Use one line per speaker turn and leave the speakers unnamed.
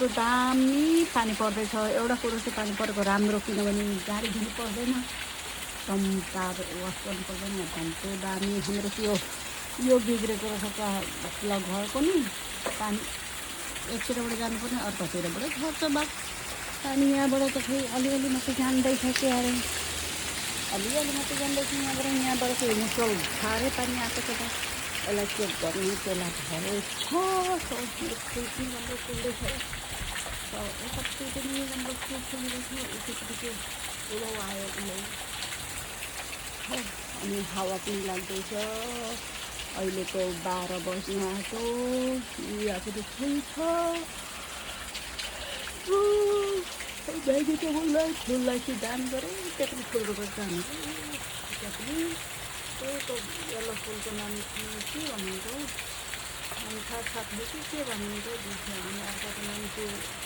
दामी पानी पर्दैछ। एउटा कुरो चाहिँ पानी परेको राम्रो, किनभने गाडी धुनु पर्दैन, कार वास गर्नु पर्दैन। झन्डै दामी हाम्रो यो बिग्रेको रहेछ ल घर पनि पानी एकतिरबाट जानुपर्ने अर्कोतिरबाट झर्छ बा पानी। यहाँबाट त खै अलिअलि मात्रै जाँदैछ के अरे, अलिअलि मात्रै जाँदैछ यहाँबाट चाहिँ मुसल साह्रै पानी आएको छ त। यसलाई चेक गर्नु त्यसलाई भरेछ फुल्दै राम्रो फुल्दैछ। यतापट्टि पनि राम्रो फुल फुलिरहेछ, उतापट्टि चाहिँ उलो आयो उलो। अनि हावा पनि लाग्दैछ। अहिलेको 12 बज्न आएको। यहाँपट्टि फुल छ। भेजिटेबललाई फुललाई चाहिँ दान गरेँ, त्यहाँ पनि फुल रोपेर जानु। त्यहाँ पनि त्यो यल्लो फुलको नाम के भनिन्छ, अनि थाहा के भनिन्छ बुझ्छ। अनि अर्काको नाम चाहिँ